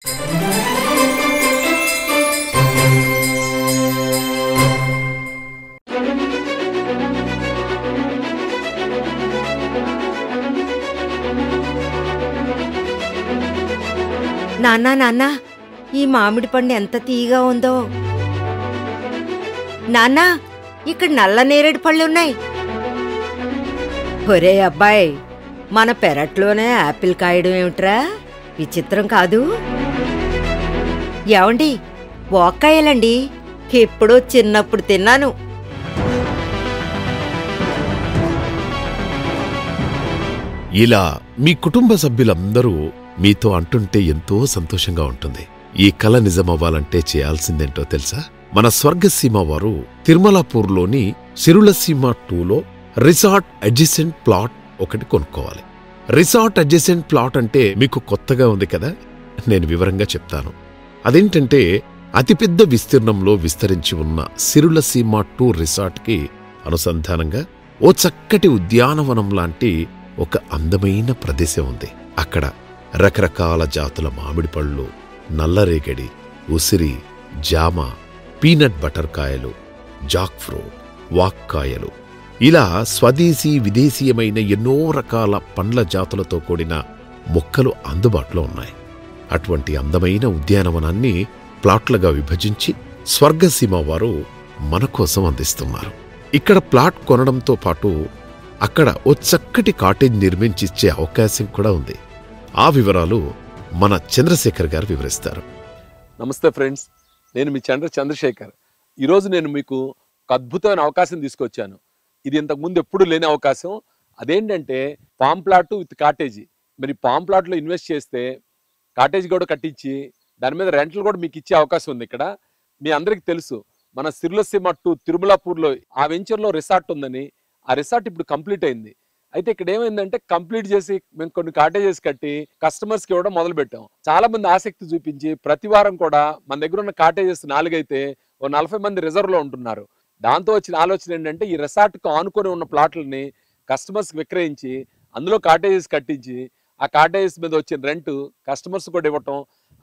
నాన్నా నాన్నా, ఈ మామిడి పండు ఎంత తీయగా ఉందో. నాన్నా, ఇక్కడ నల్ల నేరేడు పళ్ళున్నాయి. ఒరే అబ్బాయి, మన పెరట్లోనే యాపిల్ కాయడం ఏమిట్రా? విచిత్రం కాదు. ఏమండి, వాక్కాయలండి, ఎప్పుడో చిన్నప్పుడు తిన్నాను. ఇలా మీ కుటుంబ సభ్యులందరూ మీతో అంటుంటే ఎంతో సంతోషంగా ఉంటుంది. ఈ కల నిజమవ్వాలంటే చేయాల్సిందేంటో తెలుసా? మన స్వర్గసీమ వారు తిరుమలాపూర్లోని సిరులసీమ 2లో రిసార్ట్ అడ్జసెంట్ ప్లాట్ ఒకటి కొనుక్కోవాలి. రిసార్ట్ అడ్జసెంట్ ప్లాట్ అంటే మీకు కొత్తగా ఉంది కదా? నేను వివరంగా చెప్తాను. అదేంటంటే అతిపెద్ద విస్తీర్ణంలో విస్తరించి ఉన్న సిరులసీమ 2 రిసార్ట్కి అనుసంధానంగా ఓ చక్కటి ఉద్యానవనం లాంటి ఒక అందమైన ప్రదేశం ఉంది. అక్కడ రకరకాల జాతుల మామిడి పళ్ళు, నల్లరేగడి, ఉసిరి, జామ, పీనట్ బటర్ కాయలు, జాక్ ఫ్రూట్, వాక్కాయలు, ఇలా స్వదేశీ విదేశీయమైన ఎన్నో రకాల పండ్ల జాతులతో కూడిన మొక్కలు అందుబాటులో ఉన్నాయి. అటువంటి అందమైన ఉద్యానవనాన్ని ప్లాట్లుగా విభజించి స్వర్గసీమ వారు మన కోసం అందిస్తున్నారు. ఇక్కడ ప్లాట్ కొనడంతో పాటు అక్కడ ఓ చక్కటి కాటేజ్ నిర్మించిచ్చే అవకాశం కూడా ఉంది. ఆ వివరాలు మన చంద్రశేఖర్ గారు వివరిస్తారు. నమస్తే ఫ్రెండ్స్, నేను మీ చంద్రశేఖర్. ఈరోజు నేను మీకు ఒక అద్భుతమైన అవకాశం తీసుకొచ్చాను. ఇది ఇంతకుముందు ఎప్పుడు లేని అవకాశం. అదేంటంటే పామ్ ప్లాట్ విత్ కాటేజీ. మరి పామ్ ప్లాట్లో ఇన్వెస్ట్ చేస్తే కాటేజ్ కూడా కట్టించి దాని మీద రెంట్లు కూడా మీకు ఇచ్చే అవకాశం ఉంది. ఇక్కడ మీ అందరికీ తెలుసు, మన సిరులసీమ 2 తిరుమలాపూర్లో ఆ వెంచర్లో రిసార్ట్ ఉందని. ఆ రిసార్ట్ ఇప్పుడు కంప్లీట్ అయింది. అయితే ఇక్కడ ఏమైందంటే కంప్లీట్ చేసి మేము కొన్ని కాటేజెస్ కట్టి కస్టమర్స్కి ఇవ్వడం మొదలు పెట్టాం. చాలా మంది ఆసక్తి చూపించి ప్రతి వారం కూడా మన దగ్గర ఉన్న కాటేజెస్ 4 అయితే ఓ 40 మంది రిజర్వ్లో ఉంటున్నారు. దాంతో వచ్చిన ఆలోచన ఏంటంటే ఈ రిసార్ట్కు ఆనుకొని ఉన్న ప్లాట్లని కస్టమర్స్కి విక్రయించి అందులో కాటేజెస్ కట్టించి ఆ కాటేజెస్ మీద వచ్చిన రెంట్ కస్టమర్స్ కూడా ఇవ్వటం,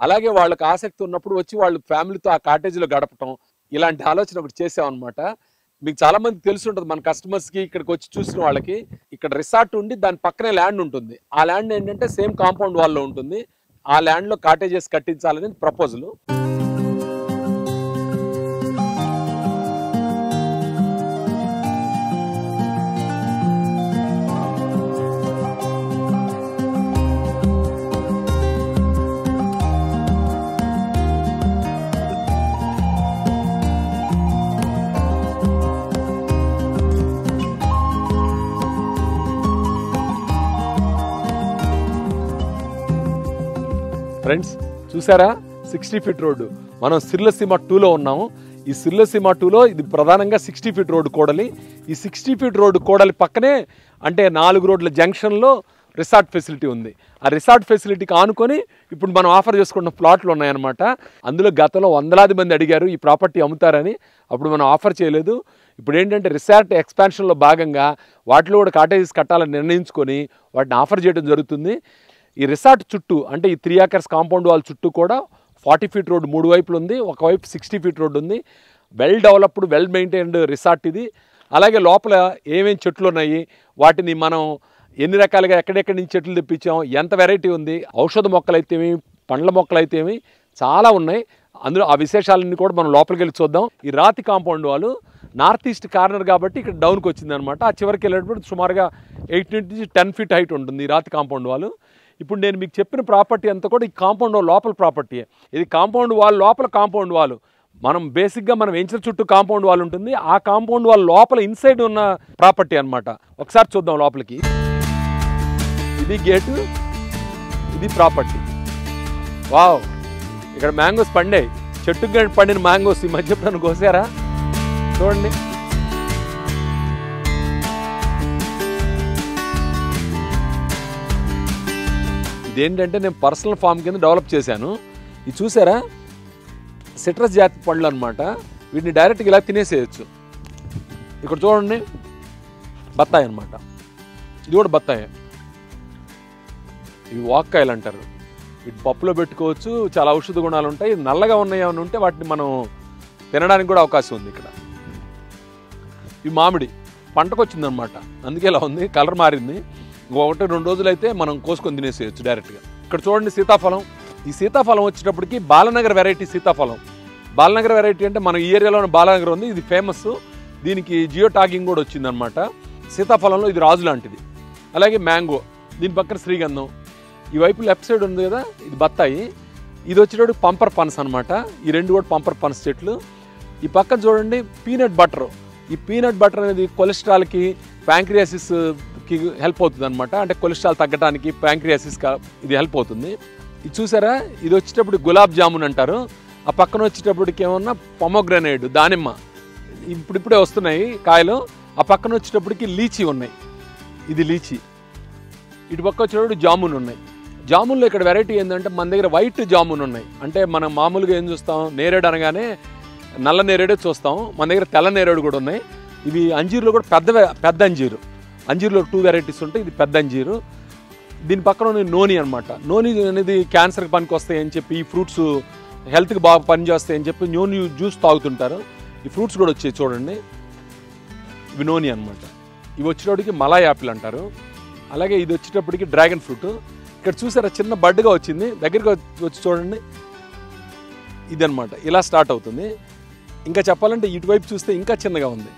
అలాగే వాళ్ళకి ఆసక్తి ఉన్నప్పుడు వచ్చి వాళ్ళు ఫ్యామిలీతో ఆ కాటేజీలో గడపటం, ఇలాంటి ఆలోచన ఒకటి చేసామన్నమాట. మీకు చాలా మందికి తెలిసి ఉంటుంది, మన కస్టమర్స్కి ఇక్కడికి వచ్చి చూసిన వాళ్ళకి. ఇక్కడ రిసార్ట్ ఉండి దాని పక్కనే ల్యాండ్ ఉంటుంది. ఆ ల్యాండ్ ఏంటంటే సేమ్ కాంపౌండ్ వాల్లో ఉంటుంది. ఆ ల్యాండ్లో కాటేజెస్ కట్టించాలని ప్రపోజల్. ఫ్రెండ్స్ చూసారా, 60 ఫీట్ రోడ్డు. మనం సిరులసీమ 2లో ఉన్నాము. ఈ సిరులసీమ 2లో ఇది ప్రధానంగా 60 ఫీట్ రోడ్డు కూడలి. ఈ 60 ఫీట్ రోడ్డు కూడలి పక్కనే అంటే 4 రోడ్ల జంక్షన్లో రిసార్ట్ ఫెసిలిటీ ఉంది. ఆ రిసార్ట్ ఫెసిలిటీకి ఆనుకొని ఇప్పుడు మనం ఆఫర్ చేసుకున్న ప్లాట్లు ఉన్నాయన్నమాట. అందులో గతంలో వందలాది మంది అడిగారు ఈ ప్రాపర్టీ అమ్ముతారని. అప్పుడు మనం ఆఫర్ చేయలేదు. ఇప్పుడు ఏంటంటే రిసార్ట్ ఎక్స్పాన్షన్లో భాగంగా వాటిలో కూడా కాటేజెస్ కట్టాలని నిర్ణయించుకొని వాటిని ఆఫర్ చేయడం జరుగుతుంది. ఈ రిసార్ట్ చుట్టూ అంటే ఈ 3 acres కాంపౌండ్ వాల్ చుట్టూ కూడా 40 ఫీట్ రోడ్డు 3 వైపులు ఉంది. ఒకవైపు 60 ఫీట్ రోడ్డు ఉంది. Well developed, well maintained resort ఇది. అలాగే లోపల ఏమేమి చెట్లు ఉన్నాయి, వాటిని మనం ఎన్ని రకాలుగా ఎక్కడెక్కడి నుంచి చెట్లు తెప్పించాం, ఎంత వెరైటీ ఉంది, ఔషధ మొక్కలు అయితేమి, పండ్ల మొక్కలు అయితేమి చాలా ఉన్నాయి. అందులో ఆ విశేషాలన్నీ కూడా మనం లోపలికి వెళ్ళి చూద్దాం. ఈ రాతి కాంపౌండ్ వాళ్ళు నార్త్ ఈస్ట్ కార్నర్ కాబట్టి ఇక్కడ డౌన్కి వచ్చిందనమాట. ఆ చివరికి వెళ్ళేటప్పుడు సుమారుగా 8 నుంచి 10 ఫీట్ హైట్ ఉంటుంది ఈ రాతి కాంపౌండ్ వాళ్ళు. ఇప్పుడు నేను మీకు చెప్పిన ప్రాపర్టీ అంతా కూడా ఈ కాంపౌండ్ వాల్ లోపల ప్రాపర్టీ. ఇది కాంపౌండ్ వాల్ లోపల కాంపౌండ్ వాల్. మనం బేసిక్గా మనం వెంచర్ చుట్టూ కాంపౌండ్ వాల్ ఉంటుంది. ఆ కాంపౌండ్ వాల్ లోపల ఇన్సైడ్ ఉన్న ప్రాపర్టీ అనమాట. ఒకసారి చూద్దాం లోపలికి. ఇది గేటు, ఇది ప్రాపర్టీ. వావ్, ఇక్కడ మ్యాంగోస్ పండాయి. చెట్టుకు పండిన మ్యాంగోస్ ఈ మధ్య ఎప్పుడైనా కోసారా? చూడండి. ఇదేంటంటే నేను పర్సనల్ ఫామ్ కింద డెవలప్ చేశాను. ఇది చూసారా, సిట్రస్ జాతి పండ్లు అనమాట. వీటిని డైరెక్ట్గా ఇలా తినేసేయచ్చు. ఇక్కడ చూడండి, బత్తాయి అనమాట. ఇది కూడా బత్తాయి. ఇవి వాక్కాయలు అంటారు. వీటి పప్పులో పెట్టుకోవచ్చు, చాలా ఔషధ గుణాలు ఉంటాయి. నల్లగా ఉన్నాయి ఏమైనా ఉంటే వాటిని మనం తినడానికి కూడా అవకాశం ఉంది ఇక్కడ. ఈ మామిడి పంటకు వచ్చిందనమాట, అందుకే ఇలా ఉంది, కలర్ మారింది. 1-2 రోజులు అయితే మనం కోసుకొని తినేసేయచ్చు డైరెక్ట్గా. ఇక్కడ చూడండి సీతాఫలం. ఈ సీతాఫలం వచ్చేటప్పటికి బాలనగర్ వెరైటీ సీతాఫలం. బాలనగర్ వెరైటీ అంటే మన ఈ ఏరియాలోనే బాలనగర్ ఉంది, ఇది ఫేమస్. దీనికి జియో టాగింగ్ కూడా వచ్చిందనమాట. సీతాఫలంలో ఇది రాజు లాంటిది. అలాగే మ్యాంగో, దీని పక్కన శ్రీగంధం. ఈ వైపు లెఫ్ట్ సైడ్ ఉంది కదా, ఇది బత్తాయి. ఇది వచ్చేటప్పుడు పంపర్ పనస్ అనమాట. ఈ రెండు కూడా పంపర్ పనస్ చెట్లు. ఈ పక్కన చూడండి పీనట్ బటర్. ఈ పీనట్ బటర్ అనేది కొలెస్ట్రాల్కి, ప్యాంక్రియాసిస్కి హెల్ప్ అవుతుంది అనమాట. అంటే కొలెస్ట్రాల్ తగ్గడానికి ప్యాంక్రియాసిస్ ఇది హెల్ప్ అవుతుంది. ఇది చూసారా, ఇది వచ్చేటప్పుడు గులాబ్ జామున్ అంటారు. ఆ పక్కన వచ్చేటప్పటికి ఏమన్నా పొమోగ్రనేట్, దానిమ్మ ఇప్పుడిప్పుడే వస్తున్నాయి కాయలు. ఆ పక్కన వచ్చేటప్పటికి లీచీ ఉన్నాయి, ఇది లీచీ. ఇటు పక్క వచ్చేటప్పుడు జామున్ ఉన్నాయి. జామున్లో ఇక్కడ వెరైటీ ఏంటంటే మన దగ్గర వైట్ జామున్ ఉన్నాయి. అంటే మనం మామూలుగా ఏం చూస్తాం, నేరేడు అనగానే నల్ల నేరేడే చూస్తాం, మన దగ్గర తెల్ల నేరేడు కూడా ఉన్నాయి. ఇవి అంజీరులో కూడా పెద్ద అంజీరు. అంజీరులో 2 వెరైటీస్ ఉంటాయి, ఇది పెద్ద అంజీరు. దీని పక్కన ఉన్న నోని అనమాట. నోని అనేది క్యాన్సర్కి పనికి వస్తాయి అని చెప్పి, ఈ ఫ్రూట్స్ హెల్త్కి బాగా పనిచేస్తాయి అని చెప్పి నోని జ్యూస్ తాగుతుంటారు. ఈ ఫ్రూట్స్ కూడా వచ్చాయి చూడండి, ఇవి నోని అనమాట. ఇవి వచ్చేటప్పటికి మలాయ్ యాపిల్ అంటారు. అలాగే ఇది వచ్చేటప్పటికి డ్రాగన్ ఫ్రూట్. ఇక్కడ చూసారా చిన్న బడ్గా వచ్చింది, దగ్గరికి వచ్చి చూడండి, ఇదనమాట. ఇలా స్టార్ట్ అవుతుంది. ఇంకా చెప్పాలంటే ఇటువైపు చూస్తే ఇంకా చిన్నగా ఉంది.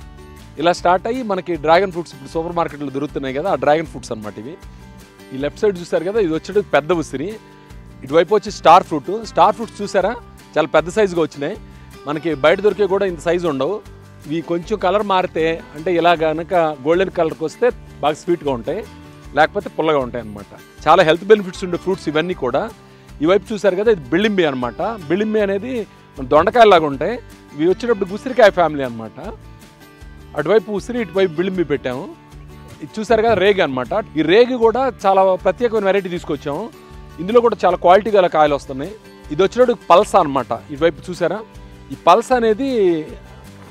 ఇలా స్టార్ట్ అయ్యి మనకి డ్రాగన్ ఫ్రూట్స్ ఇప్పుడు సూపర్ మార్కెట్లో దొరుకుతున్నాయి కదా, ఆ డ్రాగన్ ఫ్రూట్స్ అనమాట ఇవి. ఈ లెఫ్ట్ సైడ్ చూసారు కదా, ఇది వచ్చేటప్పుడు పెద్ద ఉసిరి. ఇటువైపు వచ్చి స్టార్ ఫ్రూట్. స్టార్ ఫ్రూట్స్ చూసారా చాలా పెద్ద సైజుగా వచ్చినాయి. మనకి బయట దొరికే కూడా ఇంత సైజు ఉండవు. ఇవి కొంచెం కలర్ మారితే, అంటే ఇలా కనుక గోల్డెన్ కలర్కి వస్తే బాగా స్వీట్గా ఉంటాయి, లేకపోతే పుల్లగా ఉంటాయి అనమాట. చాలా హెల్త్ బెనిఫిట్స్ ఉండే ఫ్రూట్స్ ఇవన్నీ కూడా. ఈ వైపు చూసారు కదా, ఇది బిళ్ళింబి అనమాట. బిళ్ళింబి అనేది దొండకాయలాగా ఉంటాయి. ఇవి వచ్చేటప్పుడు ఉసిరికాయ ఫ్యామిలీ అనమాట. అటువైపు ఉసిరి, ఇటువైపు బిళ్ళింబి పెట్టాము. ఇది చూసారు కదా రేగి అనమాట. ఈ రేగి కూడా చాలా ప్రత్యేకమైన వెరైటీ తీసుకొచ్చాము. ఇందులో కూడా చాలా క్వాలిటీ గల కాయలు వస్తున్నాయి. ఇది వచ్చేటప్పుడు పల్స అనమాట. ఇటువైపు చూసారా, ఈ పల్స అనేది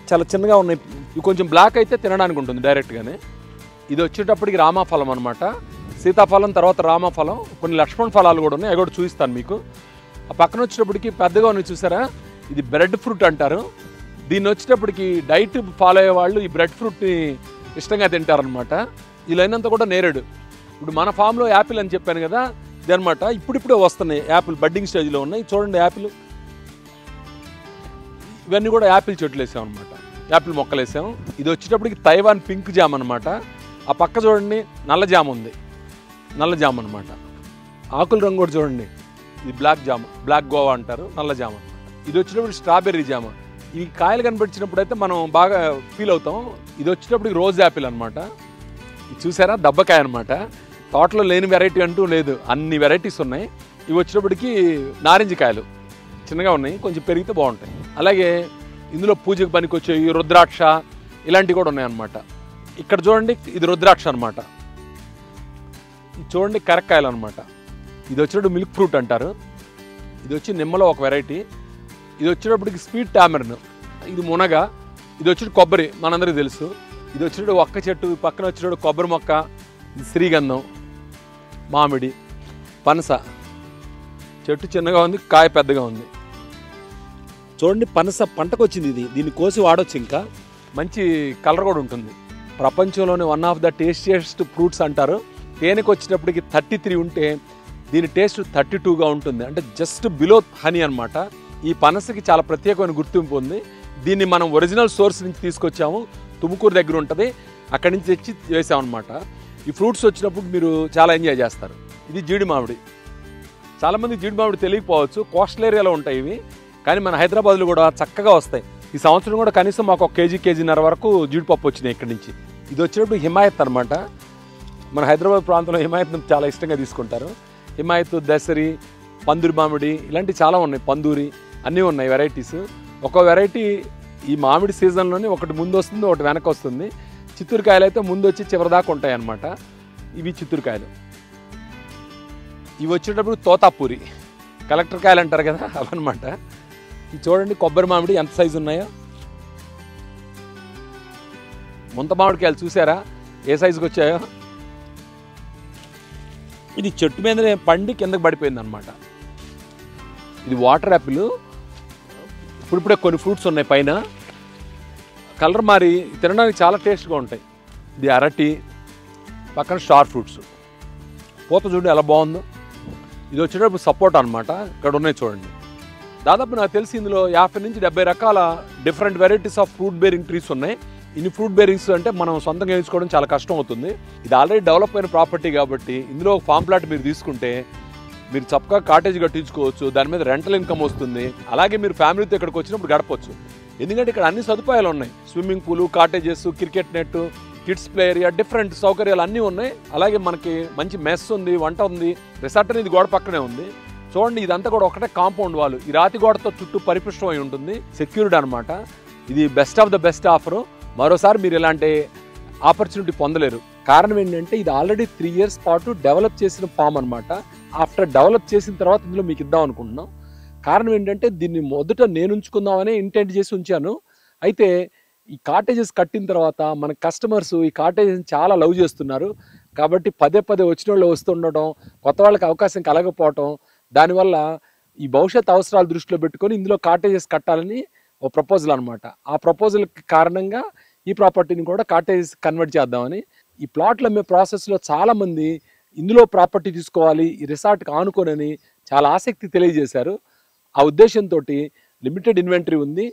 చాలా చిన్నగా ఉన్నాయి. ఇవి కొంచెం బ్లాక్ అయితే తినడానికి ఉంటుంది డైరెక్ట్గానే. ఇది వచ్చేటప్పటికి రామాఫలం అనమాట. సీతాఫలం తర్వాత రామాఫలం, కొన్ని లక్ష్మణ ఫలాలు కూడా ఉన్నాయి, అవి కూడా చూపిస్తాను మీకు. ఆ పక్కన వచ్చేటప్పటికి పెద్దగా ఉన్నాయి చూసారా, ఇది బ్రెడ్ ఫ్రూట్ అంటారు. దీన్ని వచ్చేటప్పటికి డైట్ ఫాలో అయ్యే వాళ్ళు ఈ బ్రెడ్ ఫ్రూట్ని ఇష్టంగా తింటారనమాట. ఈ లైన్ అంతా కూడా నేరేడు. ఇప్పుడు మన ఫామ్లో యాపిల్ అని చెప్పాను కదా, ఇది అనమాట. ఇప్పుడిప్పుడే వస్తున్నాయి యాపిల్, బడ్డింగ్ స్టేజ్లో ఉన్నాయి. చూడండి యాపిల్, ఇవన్నీ కూడా యాపిల్ చెట్లు వేసాం అనమాట, యాపిల్ మొక్కలు వేసాం. ఇది వచ్చేటప్పటికి తైవాన్ పింక్ జామ్ అనమాట. ఆ పక్క చూడండి నల్ల జామ్ ఉంది, నల్ల జామ్ అనమాట. ఆకుల రంగు కూడా చూడండి, ఇది బ్లాక్ జామ్, బ్లాక్ గోవా అంటారు, నల్ల జామ్ అనమాట. ఇది వచ్చేటప్పుడు స్ట్రాబెర్రీ జామ్. ఈ కాయలు కనిపించినప్పుడు అయితే మనం బాగా ఫీల్ అవుతాం. ఇది వచ్చేటప్పటికి రోజ్ యాపిల్ అనమాట. ఇది చూసారా దబ్బకాయ అనమాట. తోటలో లేని వెరైటీ అంటూ లేదు, అన్ని వెరైటీస్ ఉన్నాయి. ఇవి వచ్చేటప్పటికి నారింజ కాయలు చిన్నగా ఉన్నాయి, కొంచెం పెరిగితే బాగుంటాయి. అలాగే ఇందులో పూజకు పనికొచ్చేవి రుద్రాక్ష ఇలాంటివి కూడా ఉన్నాయి అన్నమాట. ఇక్కడ చూడండి, ఇది రుద్రాక్ష అనమాట. ఇది చూడండి కరక్కాయలు అనమాట. ఇది వచ్చేటప్పుడు మిల్క్ ఫ్రూట్ అంటారు. ఇది వచ్చి నిమ్మలో ఒక వెరైటీ. ఇది వచ్చేటప్పటికి స్వీట్ టామరిన్, ఇది మునగ. ఇది వచ్చేటప్పుడు కొబ్బరి, మనందరికీ తెలుసు. ఇది వచ్చేటప్పుడు ఒక్క చెట్టు, పక్కన వచ్చేటప్పుడు కొబ్బరి మొక్క. ఇది శ్రీగంధం, మామిడి, పనస. చెట్టు చిన్నగా ఉంది, కాయ పెద్దగా ఉంది. చూడండి పనస పంటకు వచ్చింది ఇది. దీన్ని కోసి వాడవచ్చు, ఇంకా మంచి కలర్ కూడా ఉంటుంది. ప్రపంచంలోనే 1 ఆఫ్ ద టేస్టియస్ట్ ఫ్రూట్స్ అంటారు. తేనెకి వచ్చేటప్పటికి 33 ఉంటే దీని టేస్ట్ 32గా ఉంటుంది, అంటే జస్ట్ బిలో హనీ అనమాట. ఈ పనసకి చాలా ప్రత్యేకమైన గుర్తింపు ఉంది. దీన్ని మనం ఒరిజినల్ సోర్స్ నుంచి తీసుకొచ్చాము, తుముకూరు దగ్గర ఉంటుంది, అక్కడి నుంచి తెచ్చి వేసామన్నమాట. ఈ ఫ్రూట్స్ వచ్చినప్పుడు మీరు చాలా ఎంజాయ్ చేస్తారు. ఇది జీడి మామిడి. చాలామంది జీడి మామిడి తెలియకపోవచ్చు, కోస్టల్ ఏరియాలో ఉంటాయి ఇవి, కానీ మన హైదరాబాద్లో కూడా చక్కగా వస్తాయి. ఈ సంవత్సరం కూడా కనీసం మాకు 1 కేజీన్నర వరకు జీడిపప్పు వచ్చినాయి ఇక్కడి నుంచి. ఇది వచ్చేటప్పుడు హిమాయత్ అనమాట. మన హైదరాబాద్ ప్రాంతంలో హిమాయత్ను చాలా ఇష్టంగా తీసుకుంటారు. హిమాయత్, దసరి, పందూరి మామిడి ఇలాంటివి చాలా ఉన్నాయి, పందూరి అన్నీ ఉన్నాయి వెరైటీస్. ఒక వెరైటీ ఈ మామిడి సీజన్లోనే ఒకటి ముందు వస్తుంది, ఒకటి వెనక వస్తుంది. చిత్తూరు కాయలు అయితే ముందు వచ్చి చివరిదాకా ఉంటాయి అన్నమాట. ఇవి చిత్తూరు కాయలు. ఇవి వచ్చేటప్పుడు తోతాపూరి, కలెక్టర్ కాయలు అంటారు కదా, అవన్నమాట. ఇది చూడండి కొబ్బరి మామిడి ఎంత సైజు ఉన్నాయో. ముంత మామిడికాయలు చూసారా ఏ సైజుకి వచ్చాయో. ఇది చెట్టు మీదనే పండి కిందకి పడిపోయింది అనమాట. ఇది వాటర్ యాపిల్. ఇప్పుడిప్పుడే కొన్ని ఫ్రూట్స్ ఉన్నాయి పైన, కలర్ మారి తినడానికి చాలా టేస్ట్గా ఉంటాయి. ఇది అరటి, పక్కన స్టార్ ఫ్రూట్స్. పూత చూడండి ఎలా బాగుందో. ఇది వచ్చేటప్పుడు సపోర్ట్ అనమాట. ఇక్కడ ఉన్నాయి చూడండి. దాదాపు నాకు తెలిసి ఇందులో 50 నుంచి 70 రకాల different varieties of fruit bearing trees ఉన్నాయి. ఇన్ని ఫ్రూట్ బేరింగ్స్ అంటే మనం సొంతంగా వేయించుకోవడం చాలా కష్టం అవుతుంది. ఇది ఆల్రెడీ డెవలప్ అయిన ప్రాపర్టీ కాబట్టి ఇందులో ఒక ఫామ్ ప్లాట్ మీరు తీసుకుంటే మీరు చక్కగా కాటేజ్ కట్టించుకోవచ్చు. దాని మీద రెంటల్ ఇన్కమ్ వస్తుంది. అలాగే మీరు ఫ్యామిలీతో ఇక్కడికి వచ్చినప్పుడు గడపచ్చు. ఎందుకంటే ఇక్కడ అన్ని సదుపాయాలు ఉన్నాయి. స్విమ్మింగ్ పూలు, cottages, cricket net, kids play area, different సౌకర్యాలు అన్నీ ఉన్నాయి. అలాగే మనకి మంచి మెస్ ఉంది, వంట ఉంది. రిసార్ట్ అనేది గోడ పక్కనే ఉంది. చూడండి, ఇదంతా కూడా ఒకటే కాంపౌండ్ వాళ్ళు. ఈ రాతి గోడతో చుట్టూ పరిపుష్టమై ఉంటుంది. సెక్యూర్డ్ అనమాట. ఇది best of the best offer. మరోసారి మీరు ఇలాంటి ఆపర్చునిటీ పొందలేరు. కారణం ఏంటంటే ఇది ఆల్రెడీ 3 years పాటు డెవలప్ చేసిన ఫామ్ అనమాట. ఆఫ్టర్ డెవలప్ చేసిన తర్వాత ఇందులో మీకు ఇద్దాం అనుకుంటున్నాం. కారణం ఏంటంటే దీన్ని మొదట నేను ఉంచుకుందామనే ఇంటెంట్ చేసి ఉంచాను. అయితే ఈ కాటేజెస్ కట్టిన తర్వాత మన కస్టమర్స్ ఈ కాటేజెస్ చాలా లవ్ చేస్తున్నారు. కాబట్టి పదే వచ్చిన వాళ్ళు వస్తుండటం, కొత్త వాళ్ళకి అవకాశం కలగకపోవటం, దానివల్ల ఈ భవిష్యత్ అవసరాలు దృష్టిలో పెట్టుకొని ఇందులో కాటేజెస్ కట్టాలని ఒక ప్రపోజల్ అనమాట. ఆ ప్రపోజల్ కారణంగా ఈ ప్రాపర్టీని కూడా కాటేజెస్ కన్వర్ట్ చేద్దామని. ఈ ప్లాట్లు అమ్మే ప్రాసెస్లో చాలామంది ఇందులో ప్రాపర్టీ తీసుకోవాలి, ఈ రిసార్ట్కి ఆనుకోనని చాలా ఆసక్తి తెలియజేశారు. ఆ ఉద్దేశంతో లిమిటెడ్ ఇన్వెంటరీ ఉంది.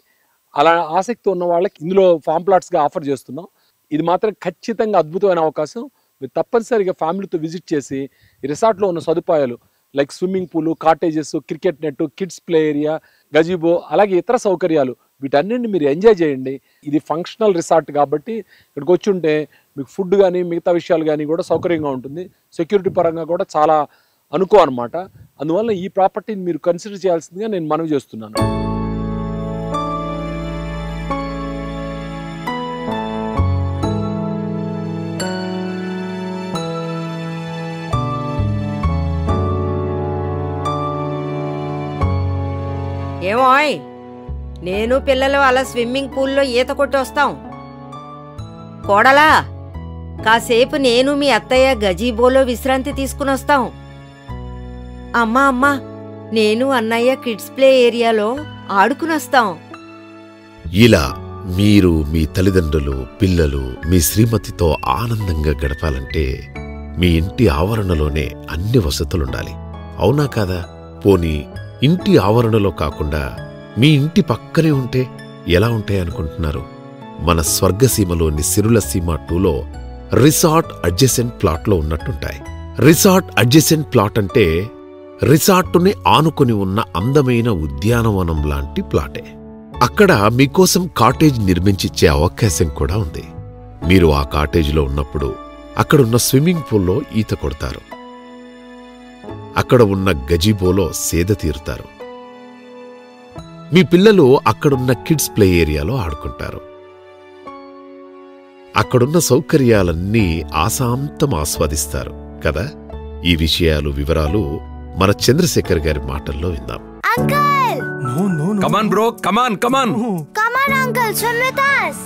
అలా ఆసక్తి ఉన్న వాళ్ళకి ఇందులో ఫామ్ ప్లాట్స్గా ఆఫర్ చేస్తున్నాం. ఇది మాత్రం ఖచ్చితంగా అద్భుతమైన అవకాశం. మీరు తప్పనిసరిగా ఫ్యామిలీతో విజిట్ చేసి ఈ రిసార్ట్లో ఉన్న సదుపాయాలు లైక్ స్విమ్మింగ్ పూలు, cottages, cricket net, kids play area, gazebo, అలాగే ఇతర సౌకర్యాలు వీటన్నింటిని మీరు ఎంజాయ్ చేయండి. ఇది ఫంక్షనల్ రిసార్ట్ కాబట్టి ఇక్కడికి వచ్చి ఉంటే మీకు ఫుడ్ కానీ మిగతా విషయాలు కానీ కూడా సౌకర్యంగా ఉంటుంది. సెక్యూరిటీ పరంగా కూడా చాలా అనుకో అనమాట. అందువల్ల ఈ ప్రాపర్టీని మీరు కన్సిడర్ చేయాల్సిందిగా నేను మనవి చేస్తున్నాను. ఏమోయ్, నేను పిల్లలు అలా స్విమ్మింగ్ పూల్లో ఈత కొట్టి వస్తాం. కోడలా, కాసేపు నేను మీ అత్తయ్య గజీబోలో విశ్రాంతి తీసుకుని వస్తాం. అమ్మా, నేను అన్నయ్య కిడ్స్ ప్లే ఏరియాలో ఆడుకుని వస్తాం. ఇలా మీరు మీ తల్లిదండ్రులు, పిల్లలు, మీ శ్రీమతితో ఆనందంగా గడపాలంటే మీ ఇంటి ఆవరణలోనే అన్ని వసతులుండాలి. అవునా కాదా? పోనీ ఇంటి ఆవరణలో కాకుండా మీ ఇంటి పక్కనే ఉంటే ఎలా ఉంటాయనుకుంటున్నారు? మన స్వర్గసీమలోని సిరుల సీమ 2లో రిసార్ట్ అడ్జసెంట్ ప్లాట్లో ఉన్నట్టుంటాయి. రిసార్ట్ అడ్జసెంట్ ప్లాట్ అంటే రిసార్టుని ఆనుకొని ఉన్న అందమైన ఉద్యానవనం లాంటి ప్లాటే. అక్కడ మీకోసం కాటేజ్ నిర్మించిచ్చే అవకాశం కూడా ఉంది. మీరు ఆ కాటేజ్లో ఉన్నప్పుడు అక్కడున్న స్విమ్మింగ్ పూల్లో ఈత కొడతారు. అక్కడ ఉన్న గజిబోలో సేద తీరుతారు. మీ పిల్లలు అక్కడున్న కిడ్స్ ప్లే ఏరియాలో ఆడుకుంటారు. అక్కడున్న సౌకర్యాలన్నీ ఆశాంతం ఆస్వాదిస్తారు కదా. ఈ విషయాలు, వివరాలు మన చంద్రశేఖర్ గారి మాటల్లో విందాం. కమాన్ bro, come on uncle, swim with us.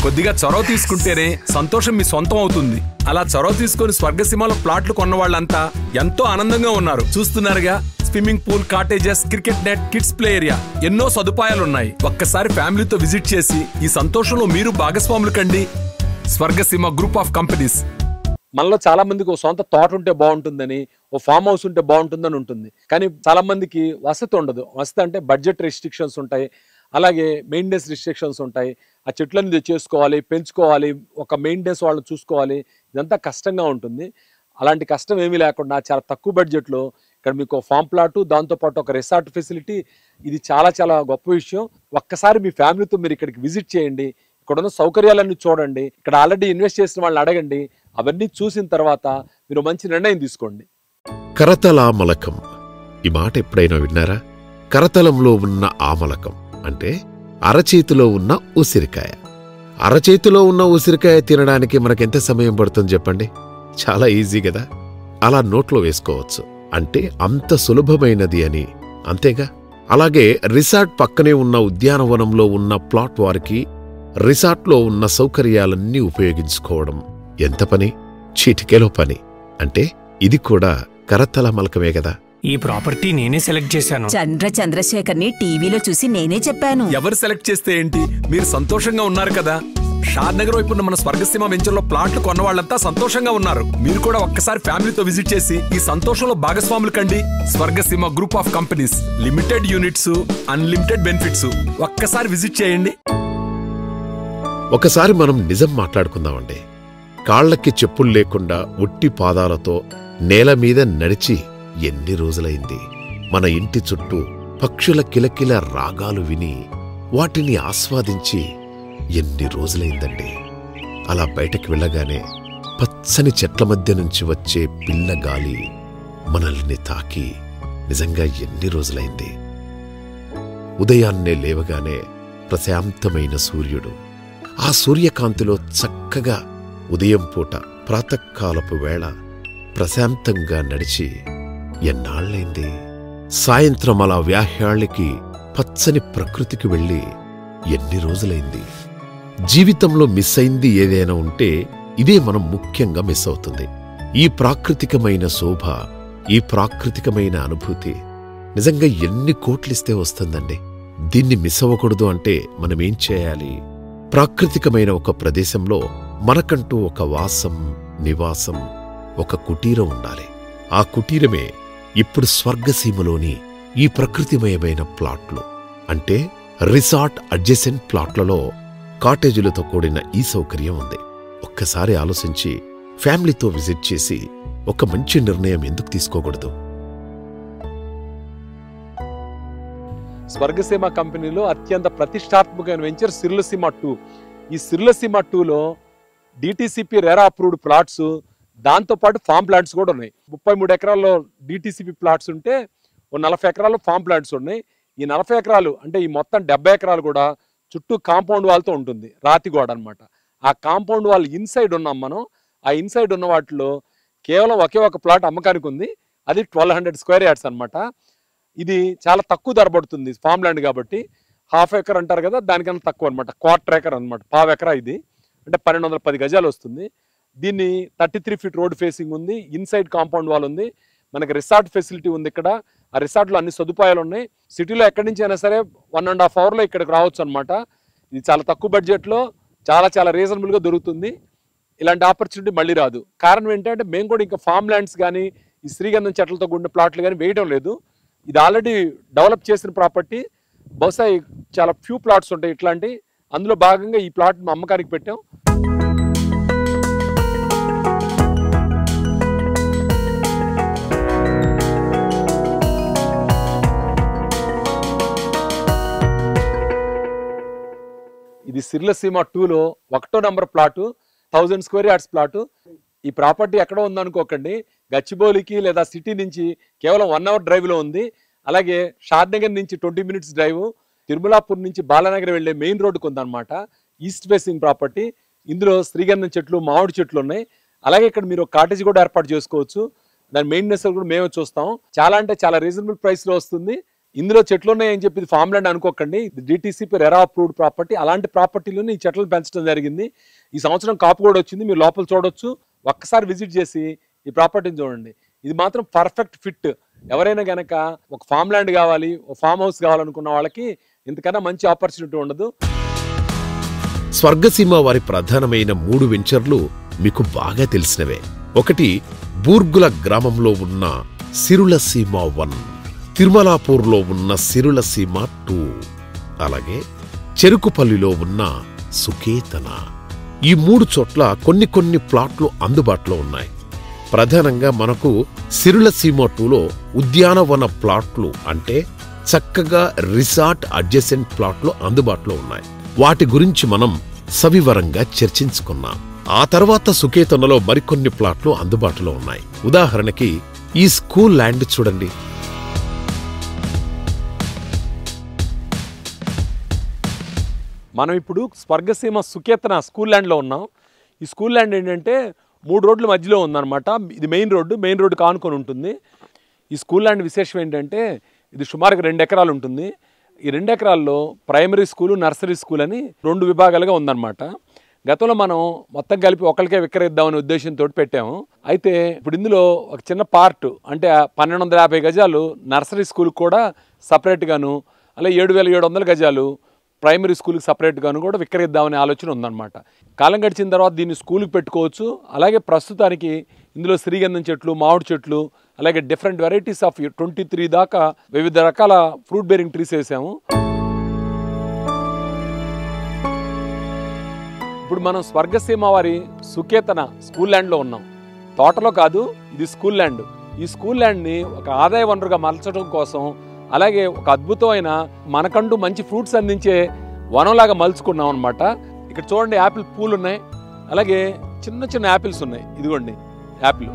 కొద్దిగా చొరవ తీసుకుంటేనే సంతోషం మీ సొంతం అవుతుంది. అలా చొరవ తీసుకుని స్వర్గసీమలో ప్లాట్లు కొన్న వాళ్ళంతా ఎంతో ఆనందంగా ఉన్నారు. చూస్తున్నారుగా, swimming pool, cottages, cricket net, kids play area, ఎన్నో సదుపాయాలున్నాయి. ఒక్కసారి ఫ్యామిలీతో విజిట్ చేసి ఈ సంతోషంలో మీరు భాగస్వాములు కండి. Swargaseema group of companies. మనలో చాలా మందికి ఒక సొంత తోట ఉంటే బాగుంటుందని, ఓ ఫామ్ హౌస్ ఉంటే బాగుంటుందని ఉంటుంది. కానీ చాలా మందికి వసతి ఉండదు. వసతి అంటే బడ్జెట్ రెస్ట్రిక్షన్స్ ఉంటాయి, అలాగే మెయింటెనెన్స్ రిస్ట్రిక్షన్స్ ఉంటాయి. ఆ చెట్లని చేసుకోవాలి, పెంచుకోవాలి, ఒక మెయింటెనెన్స్ వాళ్ళని చూసుకోవాలి. ఇదంతా కష్టంగా ఉంటుంది. అలాంటి కష్టం ఏమీ లేకుండా చాలా తక్కువ బడ్జెట్లో ఇక్కడ మీకు ఫామ్ ప్లాటు, దాంతోపాటు ఒక రిసార్ట్ ఫెసిలిటీ, ఇది చాలా చాలా గొప్ప విషయం. ఒక్కసారి మీ ఫ్యామిలీతో మీరు ఇక్కడికి విజిట్ చేయండి. ఇక్కడ ఉన్న సౌకర్యాలన్నీ చూడండి. ఇక్కడ ఆల్రెడీ ఇన్వెస్ట్ చేసిన వాళ్ళని అడగండి. అవన్నీ చూసిన తర్వాత మీరు మంచి నిర్ణయం తీసుకోండి. కరతలామలకం, ఈ మాట ఎప్పుడైనా విన్నారా? కరతలంలో ఉన్న ఆమలకం అంటే అరచేతిలో ఉన్న ఉసిరికాయ. అరచేతిలో ఉన్న ఉసిరికాయ తినడానికి మనకెంత సమయం పడుతుంది చెప్పండి? చాలా ఈజీ కదా. అలా నోట్లో వేసుకోవచ్చు అంటే అంత సులభమైనది అని. అంతేగా. అలాగే రిసార్ట్ పక్కనే ఉన్న ఉద్యానవనంలో ఉన్న ప్లాట్ వారికి రిసార్ట్లో ఉన్న సౌకర్యాలన్నీ ఉపయోగించుకోవడం ఎంత పని? చీటికేలో పని. అంటే ఇది కూడా కరతలమలకమే కదా. ఈ ప్రాపర్టీ నేనే సెలెక్ట్ చేశాను. చంద్రశేఖర్ని టీవీలో చూసి నేనే చెప్పాను. ఎవరు సెలెక్ట్ చేస్తే ఏంటి, మీరు సంతోషంగా ఉన్నారు కదా. షాద్ నగర్ వైపు ఉన్న మన స్వర్గసీమ వెంచర్లో ప్లాట్లు కొన్న వాళ్ళంతా సంతోషంగా ఉన్నారు. మీరు కూడా ఒక్కసారి ఫ్యామిలీతో విజిట్ చేసి ఈ సంతోషంలో భాగస్వాములు కండి. Swargaseema group of companies, limited units, unlimited benefits. ఒక్కసారి విజిట్ చేయండి. ఒకసారి మనం నిజం మాట్లాడుకుందామండి. కాళ్లకి చెప్పులు లేకుండా ఉట్టి పాదాలతో నేల మీద నడిచి ఎన్ని రోజులైంది. మన ఇంటి చుట్టూ పక్షుల కిలకిల రాగాలు విని వాటిని ఆస్వాదించి ఎన్ని రోజులైందండి. అలా బయటకు వెళ్ళగానే పచ్చని చెట్ల మధ్య నుంచి వచ్చే పిల్ల గాలి మనల్ని తాకి నిజంగా ఎన్ని రోజులైంది. ఉదయాన్నే లేవగానే ప్రశాంతమైన సూర్యుడు, ఆ సూర్యకాంతిలో చక్కగా ఉదయం పూట ప్రాతకాలపు వేళ ప్రశాంతంగా నడిచి ఎన్నాళ్లైంది. సాయంత్రం అలా వ్యాహ్యాళ్ళకి పచ్చని ప్రకృతికి వెళ్ళి ఎన్ని రోజులైంది. జీవితంలో మిస్ అయింది ఏదైనా ఉంటే ఇదే మనం ముఖ్యంగా మిస్ అవుతుంది. ఈ ప్రాకృతికమైన శోభ, ఈ ప్రాకృతికమైన అనుభూతి నిజంగా ఎన్ని కోట్లిస్తే వస్తుందండి. దీన్ని మిస్ అవ్వకూడదు అంటే మనమేం చేయాలి? ప్రాకృతికమైన ఒక ప్రదేశంలో మనకంటూ ఒక వాసం, నివాసం, ఒక కుటీరం ఉండాలి. ఆ కుటీరమే ఇప్పుడు స్వర్గసీమలోని ఈ ప్రకృతిమయమైన ప్లాట్లు. అంటే రిసార్ట్ అడ్జసెంట్ ప్లాట్లలో కాటేజీలతో కూడిన ఈ సౌకర్యం ఉంది. ఒక్కసారి ఆలోచించి ఫ్యామిలీతో విజిట్ చేసి ఒక మంచి నిర్ణయం ఎందుకు తీసుకోకూడదు? స్వర్గసీమ కంపెనీలో అత్యంత ప్రతిష్టాత్మకమైన వెంచర్ సిర్లసీమ 2. ఈ సిర్లసీమ 2లో డిటిసిపి రెరా అప్రూవ్డ్ ప్లాట్స్, దాంతోపాటు ఫామ్ ప్లాట్స్ కూడా ఉన్నాయి. 33 ఎకరాల్లో డిటిసిపి ప్లాట్స్ ఉంటే 40 ఎకరాల్లో ఫామ్ ప్లాట్స్ ఉన్నాయి. ఈ 40 ఎకరాలు అంటే ఈ మొత్తం 70 ఎకరాలు కూడా చుట్టూ కాంపౌండ్ వాల్తో ఉంటుంది, రాతి గోడ అనమాట. ఆ కాంపౌండ్ వాల్ ఇన్సైడ్ ఉన్నాం మనం. ఆ ఇన్సైడ్ ఉన్న వాటిలో కేవలం ఒకే ఒక ప్లాట్ అమ్మకానికి ఉంది. అది 1200 స్క్వేర్ యార్డ్స్ అనమాట. ఇది చాలా తక్కువ ధర పడుతుంది ఫామ్ ల్యాండ్ కాబట్టి. హాఫ్ ఎకర్ అంటారు కదా, దానికన్నా తక్కువ అనమాట. క్వార్టర్ ఎకర్ అనమాట, పావు ఎకరా. ఇది అంటే 1210 గజాలు వస్తుంది. దీన్ని 33 ఫీట్ రోడ్ ఫేసింగ్ ఉంది, ఇన్సైడ్ కాంపౌండ్ వాల్ ఉంది, మనకి రిసార్ట్ ఫెసిలిటీ ఉంది ఇక్కడ. ఆ రిసార్ట్లో అన్ని సదుపాయాలు ఉన్నాయి. సిటీలో ఎక్కడి నుంచి అయినా సరే 1.5 అవర్లో ఇక్కడికి రావచ్చు అనమాట. ఇది చాలా తక్కువ బడ్జెట్లో చాలా రీజనబుల్గా దొరుకుతుంది. ఇలాంటి ఆపర్చునిటీ మళ్ళీ రాదు. కారణం ఏంటంటే మేము కూడా ఇంకా ఫామ్ ల్యాండ్స్ కానీ ఈ శ్రీగంధం చెట్లతో కూడిన ప్లాట్లు కానీ వేయడం లేదు. ఇది ఆల్రెడీ డెవలప్ చేసిన ప్రాపర్టీ. బహుశా చాలా ఫ్యూ ప్లాట్స్ ఉంటాయి ఇట్లాంటి. అందులో భాగంగా ఈ ప్లాట్ అమ్మకానికి పెట్టాం. ఇది సిర్లసీమ 2లో 1వ number plot, 1000 square yards plot. ఈ ప్రాపర్టీ ఎక్కడ ఉందనుకోకండి, గచ్చిబౌలికి లేదా సిటీ నుంచి కేవలం 1 అవర్ డ్రైవ్లో ఉంది. అలాగే షాద్ నగర్ నుంచి 20 మినిట్స్ డ్రైవ్, తిరుమలాపూర్ నుంచి బాలానగర్ వెళ్లే మెయిన్ రోడ్డుకు ఉందన్నమాట. East facing property. ఇందులో శ్రీగంధం చెట్లు, మామిడి చెట్లు ఉన్నాయి. అలాగే ఇక్కడ మీరు ఒక కాటేజ్ కూడా ఏర్పాటు చేసుకోవచ్చు. దాని మెయింటెనెన్స్ కూడా మేమే చూస్తాం. చాలా అంటే చాలా రీజనబుల్ ప్రైస్లో వస్తుంది. ఇందులో చెట్లు ఉన్నాయని చెప్పి ఇది ఫామ్ ల్యాండ్ అనుకోకండి, డిటిసిపి రెరా అప్రూవ్డ్ ప్రాపర్టీ. అలాంటి ప్రాపర్టీలోనే ఈ చెట్లను పెంచడం జరిగింది. ఈ సంవత్సరం కాపు కూడా వచ్చింది, మీరు లోపల చూడొచ్చు. ఒక్కసారి విజిట్ చేసి ఈ ప్రాపర్టీని చూడండి. ఇది మాత్రం పర్ఫెక్ట్ ఫిట్. ఎవరైనా గనక ఒక ఫామ్ ల్యాండ్ కావాలి, ఒక ఫామ్ హౌస్ కావాలనుకున్న వాళ్ళకి ఇంతకన్నా మంచి ఆపర్చునిటీ ఉండదు. స్వర్గసీమ వారి ప్రధానమైన 3 వెంచర్లు మీకు బాగా తెలిసినవే. ఒకటి బూర్గుల గ్రామంలో ఉన్న సిరులసీమ 1, తిరుమలాపూర్లో ఉన్న సిరులసీమ 2, అలాగే చెరుకుపల్లిలో ఉన్న సుకేతన. ఈ 3 చోట్ల కొన్ని ప్లాట్లు అందుబాటులో ఉన్నాయి. ప్రధానంగా మనకు సిరులసీమ 2లో ఉద్యానవన ప్లాట్లు అంటే చక్కగా రిసార్ట్ అడ్జసెంట్ ప్లాట్లు అందుబాటులో ఉన్నాయి. వాటి గురించి మనం సవివరంగా చర్చించుకున్నాం. ఆ తర్వాత సుకేతనలో మరికొన్ని ప్లాట్లు అందుబాటులో ఉన్నాయి. ఉదాహరణకి ఈ స్కూల్ ల్యాండ్ చూడండి. మనం ఇప్పుడు స్వర్గసీమ సుకేతన స్కూల్ ల్యాండ్లో ఉన్నాం. ఈ స్కూల్ ల్యాండ్ ఏంటంటే 3 రోడ్ల మధ్యలో ఉందన్నమాట. ఇది మెయిన్ రోడ్డు కానుకొని ఉంటుంది. ఈ స్కూల్ ల్యాండ్ విశేషం ఏంటంటే ఇది సుమారుగా 2 ఎకరాలు ఉంటుంది. ఈ 2 ఎకరాల్లో ప్రైమరీ స్కూలు, నర్సరీ స్కూల్ అని 2 విభాగాలుగా ఉందన్నమాట. గతంలో మనం మొత్తం కలిపి ఒకరికే విక్రయిద్దామనే ఉద్దేశంతో పెట్టాము. అయితే ఇప్పుడు ఇందులో ఒక చిన్న పార్ట్ అంటే 1250 గజాలు నర్సరీ స్కూల్కి కూడా సపరేట్గాను, అలాగే 7700 గజాలు ప్రైమరీ స్కూల్కి సపరేట్గాను కూడా విక్రయిద్దామనే ఆలోచన ఉందన్నమాట. కాలం గడిచిన తర్వాత దీన్ని స్కూల్కి పెట్టుకోవచ్చు. అలాగే ప్రస్తుతానికి ఇందులో శ్రీగంధం చెట్లు, మామిడి చెట్లు, అలాగే డిఫరెంట్ వెరైటీస్ ఆఫ్ 23 దాకా వివిధ రకాల ఫ్రూట్ బేరింగ్ ట్రీస్ వేసాము. ఇప్పుడు మనం స్వర్గసీమ వారి సుకేతన స్కూల్ ల్యాండ్లో ఉన్నాం. తోటలో కాదు, ఇది స్కూల్ ల్యాండ్. ఈ స్కూల్ ల్యాండ్ని ఒక ఆదాయ వనరుగా మలచడం కోసం, అలాగే ఒక అద్భుతమైన మనకంటూ మంచి ఫ్రూట్స్ అందించే వనంలాగా మలుచుకున్నాం అనమాట. ఇక్కడ చూడండి, యాపిల్ పూలు ఉన్నాయి, అలాగే చిన్న చిన్న యాపిల్స్ ఉన్నాయి. ఇదిగోండి యాపిల్.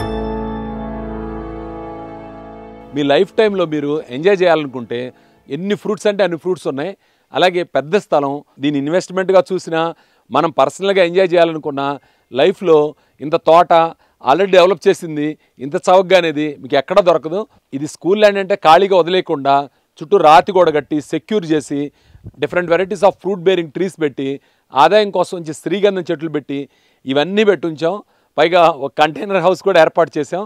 మీ లైఫ్ టైంలో మీరు ఎంజాయ్ చేయాలనుకుంటే ఎన్ని ఫ్రూట్స్ అంటే అన్ని ఫ్రూట్స్ ఉన్నాయి. అలాగే పెద్ద స్థలం, దీని ఇన్వెస్ట్మెంట్గా చూసినా, మనం పర్సనల్గా ఎంజాయ్ చేయాలనుకున్న లైఫ్లో ఇంత తోట ఆల్రెడీ డెవలప్ చేసింది ఇంత చౌకగా అనేది మీకు ఎక్కడా దొరకదు. ఇది స్కూల్ ల్యాండ్ అంటే ఖాళీగా వదిలేయకుండా చుట్టూ రాతి గోడ కట్టి సెక్యూర్ చేసి different varieties of fruit bearing trees పెట్టి ఆదాయం కోసం వచ్చి శ్రీగంధం చెట్లు పెట్టి ఇవన్నీ పెట్టి ఉంచాం. పైగా ఒక కంటైనర్ హౌస్ కూడా ఏర్పాటు చేసాం.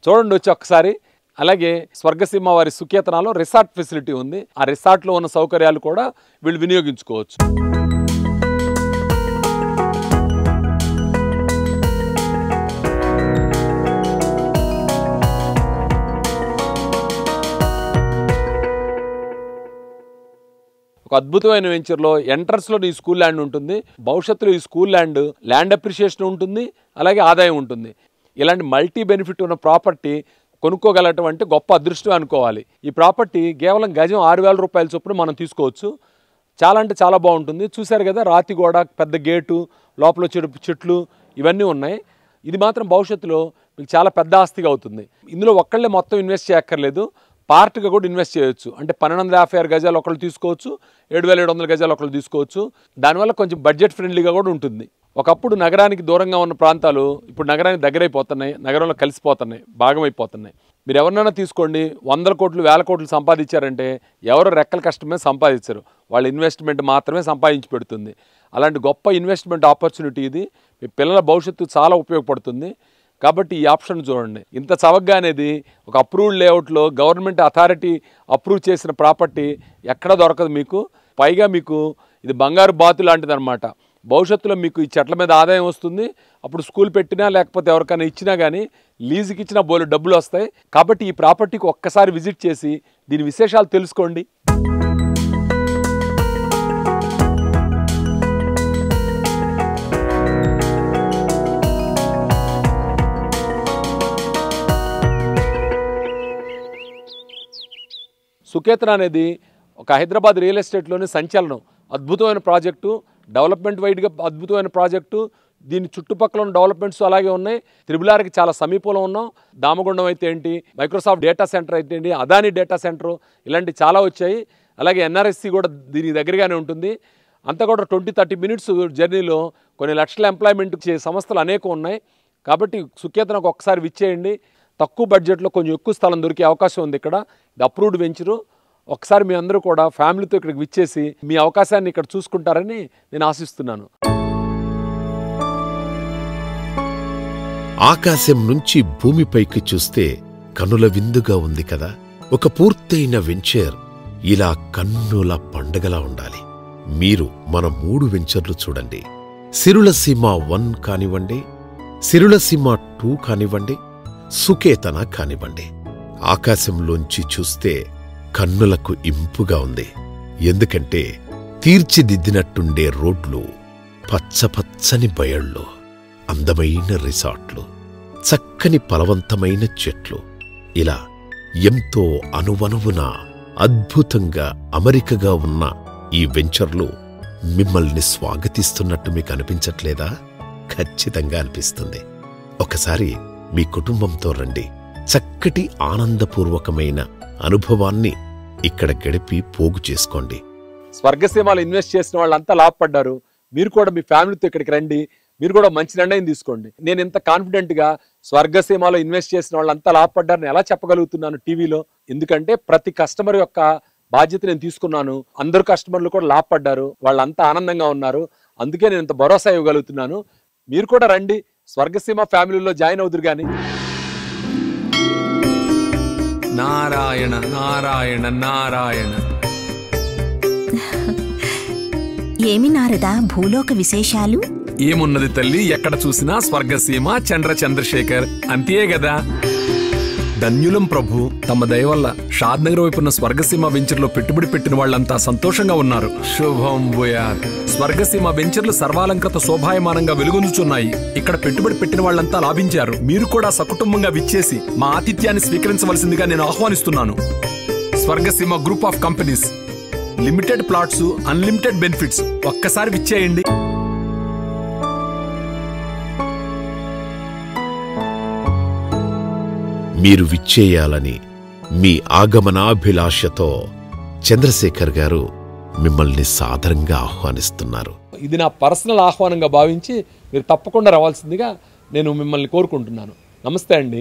చూడండి వచ్చి ఒక్కసారి. అలాగే స్వర్గసీమ వారి సుకేతనాలో రిసార్ట్ ఫెసిలిటీ ఉంది. ఆ రిసార్ట్లో ఉన్న సౌకర్యాలు కూడా వీళ్ళు వినియోగించుకోవచ్చు. ఒక అద్భుతమైన వెంచర్లో ఎంట్రన్స్లో ఈ స్కూల్ ల్యాండ్ ఉంటుంది. భవిష్యత్తులో ఈ స్కూల్ ల్యాండ్ అప్రిషియేషన్ ఉంటుంది, అలాగే ఆదాయం ఉంటుంది. ఇలాంటి మల్టీ బెనిఫిట్ ఉన్న ప్రాపర్టీ కొనుక్కోగలటువంటి గొప్ప అదృష్టం అనుకోవాలి. ఈ ప్రాపర్టీ కేవలం గజం 6000 రూపాయల చొప్పున మనం తీసుకోవచ్చు. చాలా అంటే చాలా బాగుంటుంది. చూశారు కదా, రాతి గోడ, పెద్ద గేటు, లోపల చెట్లు ఇవన్నీ ఉన్నాయి. ఇది మాత్రం భవిష్యత్తులో మీకు చాలా పెద్ద ఆస్తిగా అవుతుంది. ఇందులో ఒక్కళ్ళే మొత్తం ఇన్వెస్ట్ చేయక్కర్లేదు, పార్ట్గా కూడా ఇన్వెస్ట్ చేయొచ్చు. అంటే 1256 గజాలు ఒకళ్ళు తీసుకోవచ్చు, 7700 గజాలు ఒకళ్ళు తీసుకోవచ్చు. దానివల్ల కొంచెం బడ్జెట్ ఫ్రెండ్లీగా కూడా ఉంటుంది. ఒకప్పుడు నగరానికి దూరంగా ఉన్న ప్రాంతాలు ఇప్పుడు నగరానికి దగ్గరైపోతున్నాయి, నగరంలో కలిసిపోతున్నాయి, భాగమైపోతున్నాయి. మీరు ఎవరినైనా తీసుకోండి, 100 కోట్లు 1000 కోట్లు సంపాదించారంటే ఎవరో రెక్కల కష్టమే సంపాదించరు, వాళ్ళ ఇన్వెస్ట్మెంట్ మాత్రమే సంపాదించి పెడుతుంది. అలాంటి గొప్ప ఇన్వెస్ట్మెంట్ ఆపర్చునిటీ ఇది. మీ పిల్లల భవిష్యత్తు చాలా ఉపయోగపడుతుంది. కాబట్టి ఈ ఆప్షన్ చూడండి. ఇంత చవకగా అనేది ఒక అప్రూవ్డ్ లేఅవుట్లో గవర్నమెంట్ అథారిటీ అప్రూవ్ చేసిన ప్రాపర్టీ ఎక్కడ దొరకదు మీకు. పైగా మీకు ఇది బంగారు బాతు లాంటిది అనమాట. భవిష్యత్తులో మీకు ఈ చెట్ల మీద ఆదాయం వస్తుంది. అప్పుడు స్కూల్ పెట్టినా లేకపోతే ఎవరికైనా ఇచ్చినా కానీ లీజుకి ఇచ్చినా బోలు డబ్బులు వస్తాయి. కాబట్టి ఈ ప్రాపర్టీకి ఒక్కసారి విజిట్ చేసి దీని విశేషాలు తెలుసుకోండి. సుకేతన అనేది ఒక హైదరాబాద్ రియల్ ఎస్టేట్లోని సంచలనం. అద్భుతమైన ప్రాజెక్టు, డెవలప్మెంట్ వైడ్గా అద్భుతమైన ప్రాజెక్టు. దీని చుట్టుపక్కల ఉన్న డెవలప్మెంట్స్ అలాగే ఉన్నాయి. త్రిబులార్కి చాలా సమీపంలో ఉన్నాం. దామగుండం అయితే ఏంటి, మైక్రోసాఫ్ట్ డేటా సెంటర్ అయితే ఏంటి, అదానీ డేటా సెంటర్, ఇలాంటి చాలా వచ్చాయి. అలాగే ఎన్ఆర్ఎస్సి కూడా దీనికి దగ్గరగానే ఉంటుంది. అంతా కూడా 20-30 మినిట్స్ జర్నీలో కొన్ని లక్షల ఎంప్లాయ్మెంట్ చే సంస్థలు అనేకం ఉన్నాయి. కాబట్టి సుకేతనకు ఒక్కసారి విచ్చేయండి. తక్కువ బడ్జెట్లో కొంచెం ఎక్కువ స్థలం దొరికే అవకాశం ఉంది ఇక్కడ. ఇది అప్రూవ్డ్ వెంచరు. ఒకసారి మీ అందరూ కూడా ఫ్యామిలీతో ఇక్కడికి విచ్చేసి మీ అవకాశాన్ని ఇక్కడ చూసుకుంటారని నేను ఆశిస్తున్నాను. ఆకాశం నుంచి భూమిపైకి చూస్తే కన్నుల విందుగా ఉంది కదా. ఒక పూర్తయిన వెంచర్ ఇలా కన్నుల పండగలా ఉండాలి. మీరు మన 3 వెంచర్లు చూడండి. సిరులసీమ 1 కానివ్వండి, సిరులసీమ 2 కానివ్వండి, సుకేతన కానివ్వండి. ఆకాశంలోంచి చూస్తే కన్నులకు ఇంపుగా ఉంది. ఎందుకంటే తీర్చిదిద్దినట్టుండే రోడ్లు, పచ్చపచ్చని బయళ్ళు, అందమైన రిసార్ట్లు, చక్కని ఫలవంతమైన చెట్లు, ఇలా ఎంతో అనువనువున అద్భుతంగా అమరికగా ఉన్న ఈ వెంచర్లు మిమ్మల్ని స్వాగతిస్తున్నట్టు మీకు అనిపించట్లేదా? ఖచ్చితంగా అనిపిస్తుంది. ఒకసారి మీ కుటుంబంతో రండి. చక్కటి ఆనందపూర్వకమైన అనుభవాన్ని ఇక్కడ గడిపి పోగు చేసుకోండి. స్వర్గసీమలో ఇన్వెస్ట్ చేసిన వాళ్ళంతా లాభపడ్డారు. మీరు కూడా మీ ఫ్యామిలీతో ఇక్కడికి రండి. మీరు కూడా మంచి నిర్ణయం తీసుకోండి. నేను ఇంత కాన్ఫిడెంట్గా స్వర్గసీమలో ఇన్వెస్ట్ చేసిన వాళ్ళంతా లాభపడ్డారని ఎలా చెప్పగలుగుతున్నాను టీవీలో? ఎందుకంటే ప్రతి కస్టమర్ యొక్క బాధ్యత నేను తీసుకున్నాను. అందరు కస్టమర్లు కూడా లాభపడ్డారు, వాళ్ళంతా ఆనందంగా ఉన్నారు. అందుకే నేను ఇంత భరోసా ఇవ్వగలుగుతున్నాను. మీరు కూడా రండి, స్వర్గసీమ ఫ్యామిలీలో జాయిన్ అవుదురు గాని. నారాయణ నారాయణ నారాయణ. ఏమి నారదా భూలోక విశేషాలు? ఏమున్నది తల్లి, ఎక్కడ చూసినా స్వర్గసీమ చంద్రశేఖర్ అంతే గదా. ధన్యులం ప్రభు, తమ దయ వల్ల షాద్ నగర్ వైపున్న స్వర్గసీమ వెంచర్లో పెట్టుబడి పెట్టిన వాళ్ళంతా సంతోషంగా ఉన్నారు. శుభం భూయాత్. స్వర్గసీమ వెంచర్లు సర్వాలంకృత శోభాయమానంగా వెలుగొందుచున్నాయి. ఇక్కడ పెట్టుబడి పెట్టిన వాళ్ళంతా లాభించారు. మీరు కూడా సకుటుంబంగా విచ్చేసి మా ఆతిథ్యాన్ని స్వీకరించవలసిందిగా నేను ఆహ్వానిస్తున్నాను. Swargaseema group of companies, limited plots, unlimited benefits. ఒక్కసారి విచ్చేయండి. మీరు విచ్చేయాలని మీ ఆగమనాభిలాషతో చంద్రశేఖర్ గారు మిమ్మల్ని సాదరంగా ఆహ్వానిస్తున్నారు. ఇది నా పర్సనల్ ఆహ్వానంగా భావించి మీరు తప్పకుండా రావాల్సిందిగా నేను మిమ్మల్ని కోరుకుంటున్నాను. నమస్తే అండి.